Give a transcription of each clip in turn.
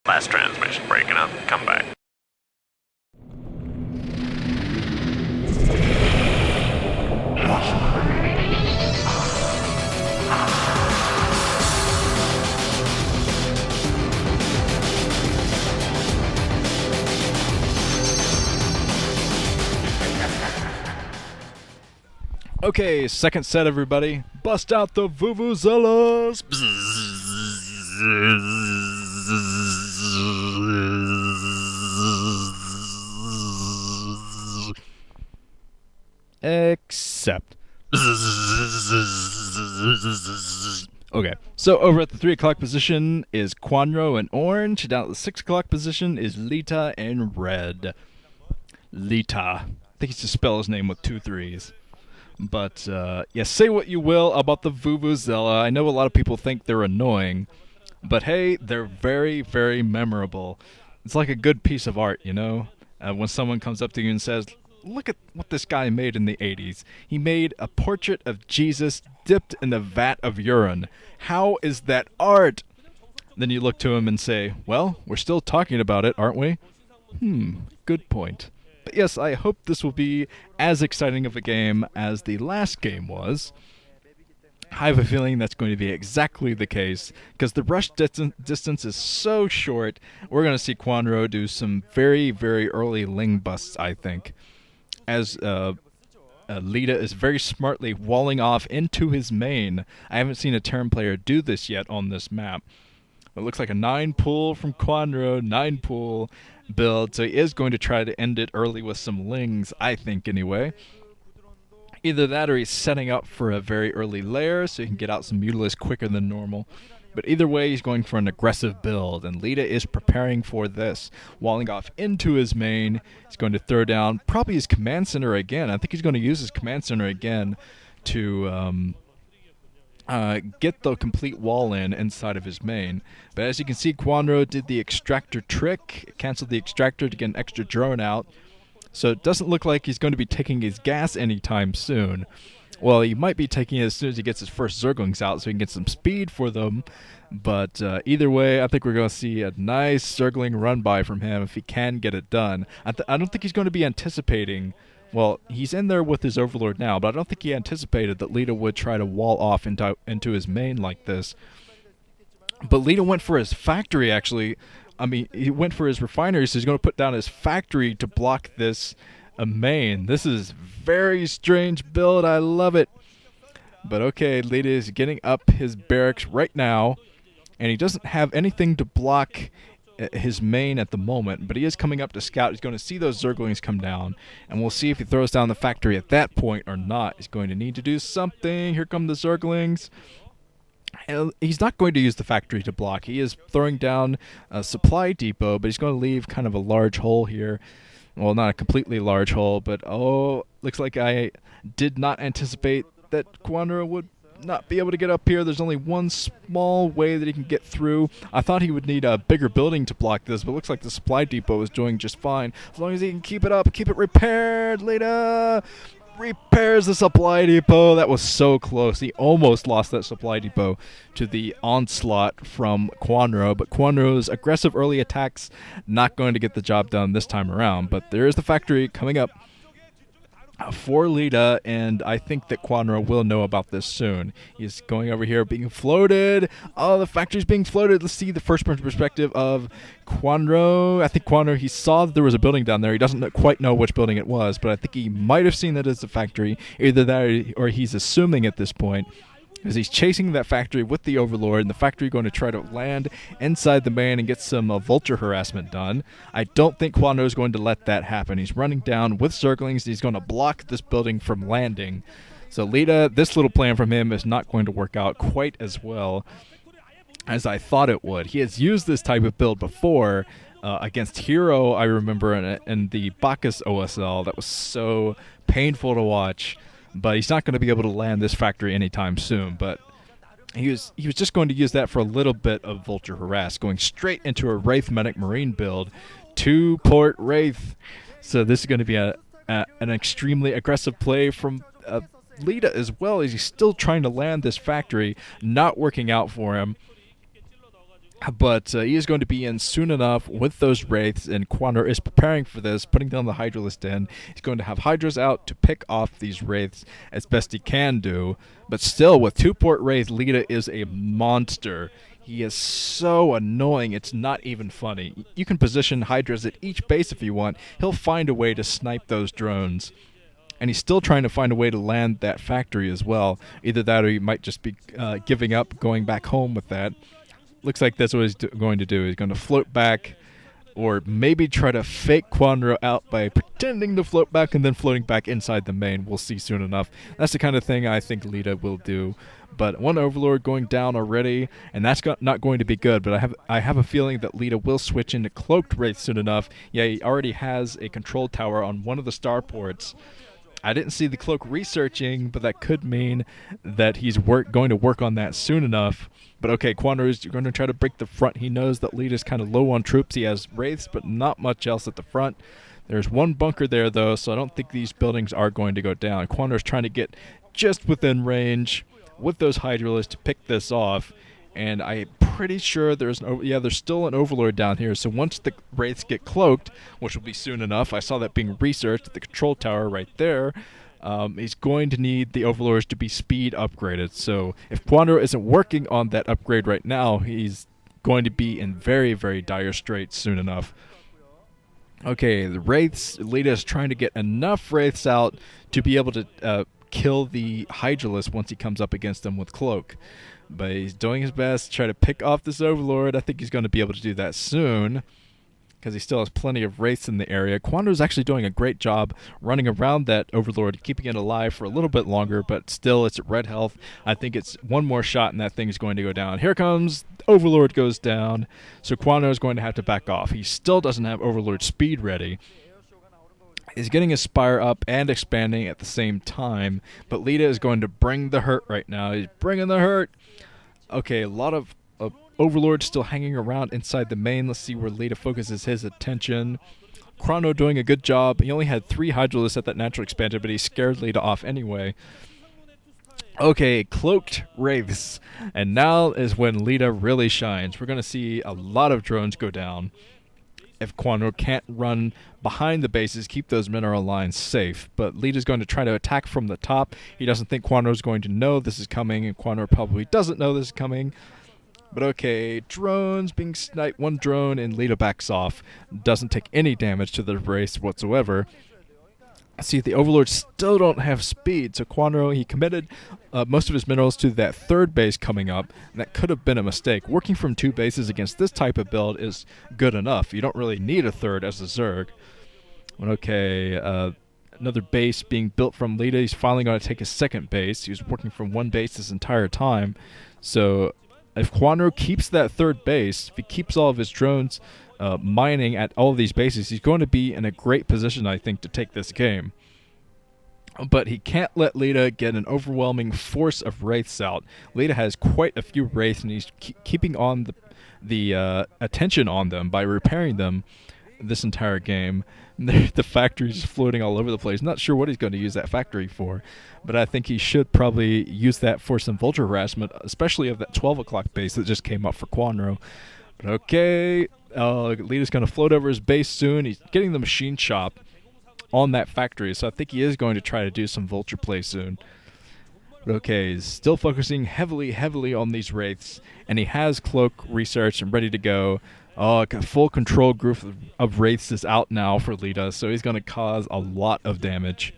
Last transmission breaking up. Come back. Okay, second set, everybody. Bust out the vuvuzelas. Except. Okay, so over at the 3 o'clock position is Kwanro in orange. Down at the 6 o'clock position is Leta in red. Leta. I think he's to spell his name with 2 3s. But, yeah, say what you will about the Vuvuzela. I know a lot of people think they're annoying. But hey, they're very, very memorable. It's like a good piece of art, you know? When someone comes up to you and says, look at what this guy made in the 80s. He made a portrait of Jesus dipped in a vat of urine. How is that art? Then you look to him and say, well, we're still talking about it, aren't we? Good point. But yes, I hope this will be as exciting of a game as the last game was. I have a feeling that's going to be exactly the case, because the rush distance is so short. We're going to see Kwanro do some very, very early Ling busts, I think, as Leta is very smartly walling off into his main. I haven't seen a Terran player do this yet on this map. It looks like a 9-pull from Kwanro, 9-pull build, so he is going to try to end it early with some Lings, I think, anyway. Either that or he's setting up for a very early lair so he can get out some Mutilis quicker than normal. But either way, he's going for an aggressive build, and Leta is preparing for this. Walling off into his main, he's going to throw down probably his command center again. I think he's going to use his command center again to get the complete wall inside of his main. But as you can see, Kwanro did the extractor trick, canceled the extractor to get an extra drone out. So it doesn't look like he's going to be taking his gas anytime soon. Well, he might be taking it as soon as he gets his first Zerglings out so he can get some speed for them. But either way, I think we're going to see a nice Zergling run by from him if he can get it done. I don't think he's going to be anticipating... Well, he's in there with his Overlord now, but I don't think he anticipated that Leta would try to wall off into his main like this. But Leta went for his factory, actually. I mean, he went for his refinery, so he's going to put down his factory to block this main. This is very strange build. I love it. But okay, Leta is getting up his barracks right now, and he doesn't have anything to block his main at the moment, but he is coming up to scout. He's going to see those Zerglings come down, and we'll see if he throws down the factory at that point or not. He's going to need to do something. Here come the Zerglings. And he's not going to use the factory to block. He is throwing down a supply depot, but he's going to leave kind of a large hole here. Well, not a completely large hole, but oh, looks like I did not anticipate that Kwanro would not be able to get up here. There's only one small way that he can get through. I thought he would need a bigger building to block this, but it looks like the supply depot is doing just fine. As long as he can keep it up, keep it repaired. Leta repairs the supply depot. That was so close. He almost lost that supply depot to the onslaught from Kwanro, but Kwanro's aggressive early attacks not going to get the job done this time around. But there is the factory coming up for Leta, and I think that Kwanro will know about this soon. He's going over here being floated. Oh, the factory's being floated. Let's see the first-person perspective of Kwanro. I think Kwanro, he saw that there was a building down there. He doesn't quite know which building it was, but I think he might have seen that as a factory. Either that or he's assuming at this point, as he's chasing that factory with the Overlord, and the factory going to try to land inside the main and get some vulture harassment done. I don't think Kwanro is going to let that happen. He's running down with Zerglings. He's going to block this building from landing. So Leta, this little plan from him is not going to work out quite as well as I thought it would. He has used this type of build before against Hero, I remember, in the Bacchus OSL. That was so painful to watch. But he's not going to be able to land this factory anytime soon. But he was just going to use that for a little bit of Vulture Harass, going straight into a Wraith Medic Marine build, 2-port Wraith. So this is going to be an extremely aggressive play from Leta as well, as he's still trying to land this factory, not working out for him. But he is going to be in soon enough with those Wraiths, and Kwanro is preparing for this, putting down the Hydralist in. He's going to have Hydras out to pick off these Wraiths as best he can do. But still, with 2-port Wraith, Leta is a monster. He is so annoying, it's not even funny. You can position Hydras at each base if you want. He'll find a way to snipe those drones. And he's still trying to find a way to land that factory as well. Either that or he might just be giving up, going back home with that. Looks like that's what he's going to do. He's going to float back, or maybe try to fake Kwanro out by pretending to float back and then floating back inside the main. We'll see soon enough. That's the kind of thing I think Leta will do. But one Overlord going down already, and that's not going to be good. But I have a feeling that Leta will switch into Cloaked Wraith soon enough. Yeah, he already has a control tower on one of the starports. I didn't see the Cloak researching, but that could mean that he's going to work on that soon enough. But okay, Kwanro is going to try to break the front. He knows that Leta's kind of low on troops. He has Wraiths, but not much else at the front. There's one bunker there, though, so I don't think these buildings are going to go down. Kwanro's trying to get just within range with those Hydralists to pick this off. And I'm pretty sure there's still an Overlord down here. So once the Wraiths get cloaked, which will be soon enough, I saw that being researched at the control tower right there. He's going to need the Overlords to be speed upgraded. So if Kwanro isn't working on that upgrade right now, he's going to be in very, very dire straits soon enough. Okay, the Wraiths, Leta is trying to get enough Wraiths out to be able to kill the Hydralist once he comes up against them with Cloak. But he's doing his best to try to pick off this Overlord. I think he's going to be able to do that soon, because he still has plenty of Wraiths in the area. Kwanro's actually doing a great job running around that Overlord, keeping it alive for a little bit longer, but still it's at red health. I think it's one more shot and that thing is going to go down. Here comes Overlord goes down, so Kwanro is going to have to back off. He still doesn't have Overlord speed ready. He's getting his Spire up and expanding at the same time, but Leta is going to bring the hurt right now. He's bringing the hurt. Okay, a lot of Overlord still hanging around inside the main. Let's see where Leta focuses his attention. Kwanro doing a good job. He only had 3 Hydralists at that natural expansion, but he scared Leta off anyway. Okay, Cloaked Wraiths. And now is when Leta really shines. We're going to see a lot of drones go down if Kwanro can't run behind the bases, keep those mineral lines safe. But Leta's going to try to attack from the top. He doesn't think Kwanro's going to know this is coming, and Kwanro probably doesn't know this is coming. But okay, drones being sniped. One drone, and Leta backs off. Doesn't take any damage to the race whatsoever. See, the Overlords still don't have speed, so Kwanro, he committed most of his minerals to that third base coming up, and that could have been a mistake. Working from 2 bases against this type of build is good enough. You don't really need a third as a Zerg. Okay, another base being built from Leta. He's finally going to take his second base. He was working from 1 base this entire time. So if Kwanro keeps that third base, if he keeps all of his drones mining at all of these bases, he's going to be in a great position, I think, to take this game. But he can't let Leta get an overwhelming force of Wraiths out. Leta has quite a few Wraiths, and he's keeping on the attention on them by repairing them this entire game. The factory's floating all over the place. Not sure what he's going to use that factory for, but I think he should probably use that for some vulture harassment, especially of that 12 o'clock base that just came up for Kwanro. But okay, Leta's going to float over his base soon. He's getting the machine shop on that factory, so I think he is going to try to do some vulture play soon. But okay, he's still focusing heavily on these Wraiths, and he has Cloak researched and ready to go. A full control group of Wraiths is out now for Leta, so he's going to cause a lot of damage.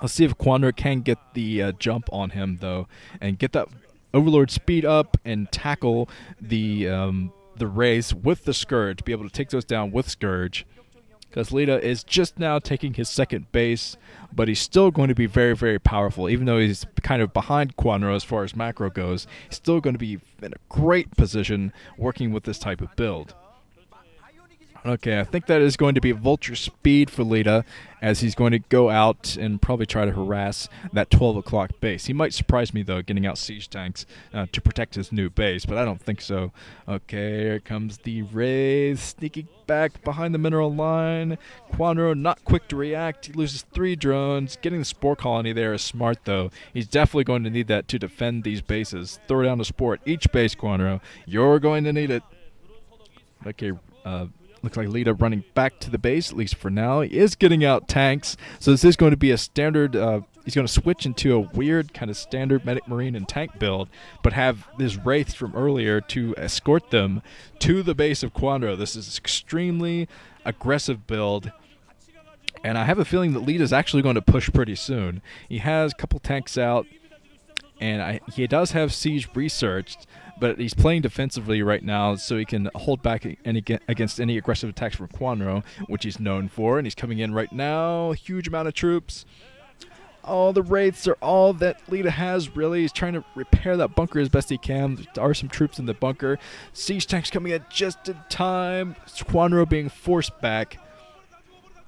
Let's see if Kwanro can get the jump on him, though, and get that Overlord speed up and tackle the Wraiths with the Scourge, be able to take those down with Scourge. Because Leta is just now taking his second base, but he's still going to be very powerful. Even though he's kind of behind Kwanro as far as macro goes, he's still going to be in a great position working with this type of build. Okay, I think that is going to be vulture speed for Leta, as he's going to go out and probably try to harass that 12 o'clock base. He might surprise me, though, getting out siege tanks to protect his new base, but I don't think so. Okay, here comes the Wraith, sneaking back behind the mineral line. Kwanro not quick to react. He loses 3 drones. Getting the spore colony there is smart, though. He's definitely going to need that to defend these bases. Throw down a spore at each base, Kwanro. You're going to need it. Okay, looks like Leta running back to the base, at least for now. He is getting out tanks, so this is going to be a standard. He's going to switch into a weird kind of standard medic, marine, and tank build, but have this Wraith from earlier to escort them to the base of Kwanro. This is an extremely aggressive build, and I have a feeling that Leta is actually going to push pretty soon. He has a couple tanks out, and he does have siege researched, but he's playing defensively right now, so he can hold back against any aggressive attacks from Kwanro, which he's known for. And he's coming in right now. Huge amount of troops. Oh, the Wraiths are all that Leta has, really. He's trying to repair that bunker as best he can. There are some troops in the bunker. Siege tanks coming in just in time. Kwanro being forced back.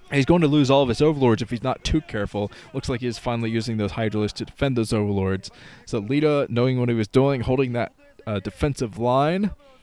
He's going to lose all of his overlords if he's not too careful. Looks like he is finally using those Hydralisks to defend those overlords. So Leta, knowing what he was doing, holding that defensive line,